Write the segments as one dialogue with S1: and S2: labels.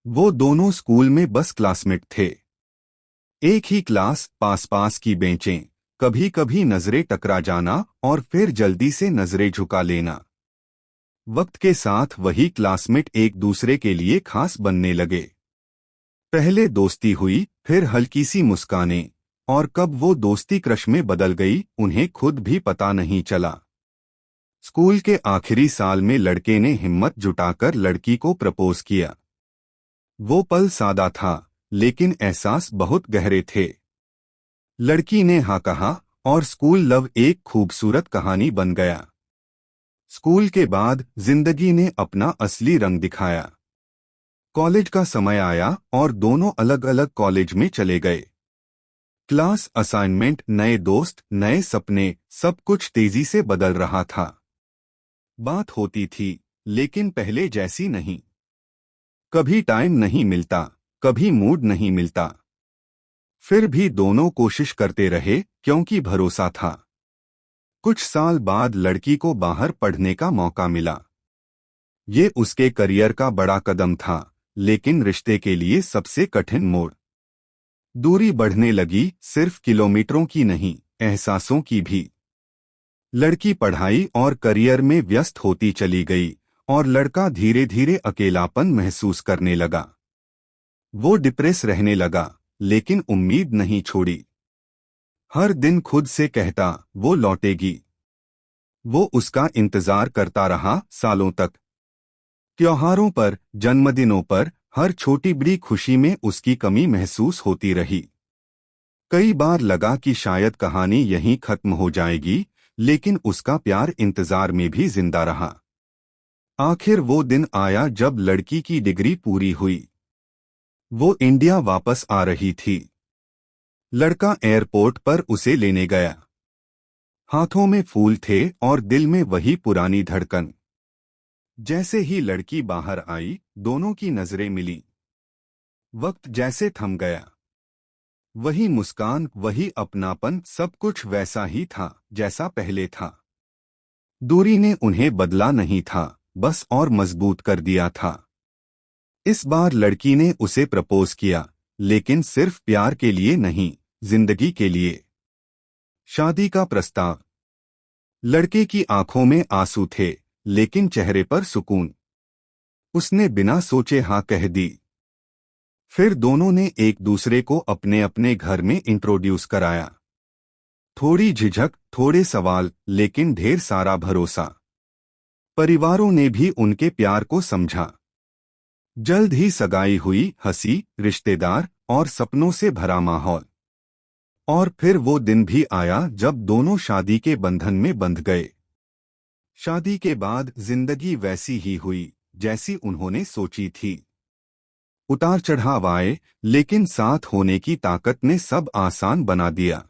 S1: वो दोनों स्कूल में बस क्लासमेट थे। एक ही क्लास, पास पास की बेंचें, कभी कभी नजरें टकरा जाना और फिर जल्दी से नजरें झुका लेना। वक्त के साथ वही क्लासमेट एक दूसरे के लिए खास बनने लगे। पहले दोस्ती हुई, फिर हल्की सी मुस्कानें, और कब वो दोस्ती क्रश में बदल गई उन्हें खुद भी पता नहीं चला। स्कूल के आखिरी साल में लड़के ने हिम्मत जुटाकर लड़की को प्रपोज किया। वो पल सादा था, लेकिन एहसास बहुत गहरे थे। लड़की ने हाँ कहा और स्कूल लव एक खूबसूरत कहानी बन गया। स्कूल के बाद जिंदगी ने अपना असली रंग दिखाया। कॉलेज का समय आया और दोनों अलग अलग कॉलेज में चले गए। क्लास, असाइनमेंट, नए दोस्त, नए सपने, सब कुछ तेजी से बदल रहा था। बात होती थी, लेकिन पहले जैसी नहीं। कभी टाइम नहीं मिलता, कभी मूड नहीं मिलता। फिर भी दोनों कोशिश करते रहे क्योंकि भरोसा था। कुछ साल बाद लड़की को बाहर पढ़ने का मौका मिला। ये उसके करियर का बड़ा कदम था, लेकिन रिश्ते के लिए सबसे कठिन मोड़। दूरी बढ़ने लगी, सिर्फ किलोमीटरों की नहीं, एहसासों की भी। लड़की पढ़ाई और करियर में व्यस्त होती चली गई और लड़का धीरे धीरे अकेलापन महसूस करने लगा। वो डिप्रेस रहने लगा, लेकिन उम्मीद नहीं छोड़ी। हर दिन खुद से कहता, वो लौटेगी। वो उसका इंतजार करता रहा सालों तक। त्योहारों पर, जन्मदिनों पर, हर छोटी बड़ी खुशी में उसकी कमी महसूस होती रही। कई बार लगा कि शायद कहानी यहीं खत्म हो जाएगी, लेकिन उसका प्यार इंतजार में भी जिंदा रहा। आखिर वो दिन आया जब लड़की की डिग्री पूरी हुई। वो इंडिया वापस आ रही थी। लड़का एयरपोर्ट पर उसे लेने गया। हाथों में फूल थे और दिल में वही पुरानी धड़कन। जैसे ही लड़की बाहर आई, दोनों की नजरें मिली। वक्त जैसे थम गया। वही मुस्कान, वही अपनापन, सब कुछ वैसा ही था जैसा पहले था। दूरी ने उन्हें बदला नहीं था, बस और मजबूत कर दिया था। इस बार लड़की ने उसे प्रपोज किया, लेकिन सिर्फ प्यार के लिए नहीं, जिंदगी के लिए। शादी का प्रस्ताव। लड़के की आंखों में आंसू थे, लेकिन चेहरे पर सुकून। उसने बिना सोचे हाँ कह दी। फिर दोनों ने एक दूसरे को अपने अपने घर में इंट्रोड्यूस कराया। थोड़ी झिझक, थोड़े सवाल, लेकिन ढेर सारा भरोसा। परिवारों ने भी उनके प्यार को समझा। जल्द ही सगाई हुई, हंसी, रिश्तेदार और सपनों से भरा माहौल। और फिर वो दिन भी आया जब दोनों शादी के बंधन में बंध गए। शादी के बाद जिंदगी वैसी ही हुई जैसी उन्होंने सोची थी। उतार चढ़ाव आए, लेकिन साथ होने की ताकत ने सब आसान बना दिया।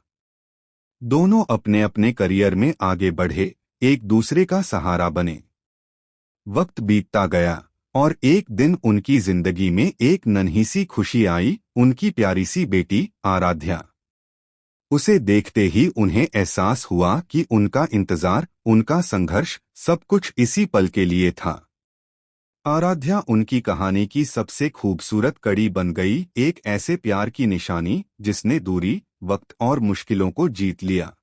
S1: दोनों अपने अपने करियर में आगे बढ़े, एक दूसरे का सहारा बने। वक्त बीतता गया और एक दिन उनकी जिंदगी में एक नन्ही सी खुशी आई, उनकी प्यारी सी बेटी आराध्या। उसे देखते ही उन्हें एहसास हुआ कि उनका इंतजार, उनका संघर्ष, सब कुछ इसी पल के लिए था। आराध्या उनकी कहानी की सबसे खूबसूरत कड़ी बन गई, एक ऐसे प्यार की निशानी जिसने दूरी, वक्त और मुश्किलों को जीत लिया।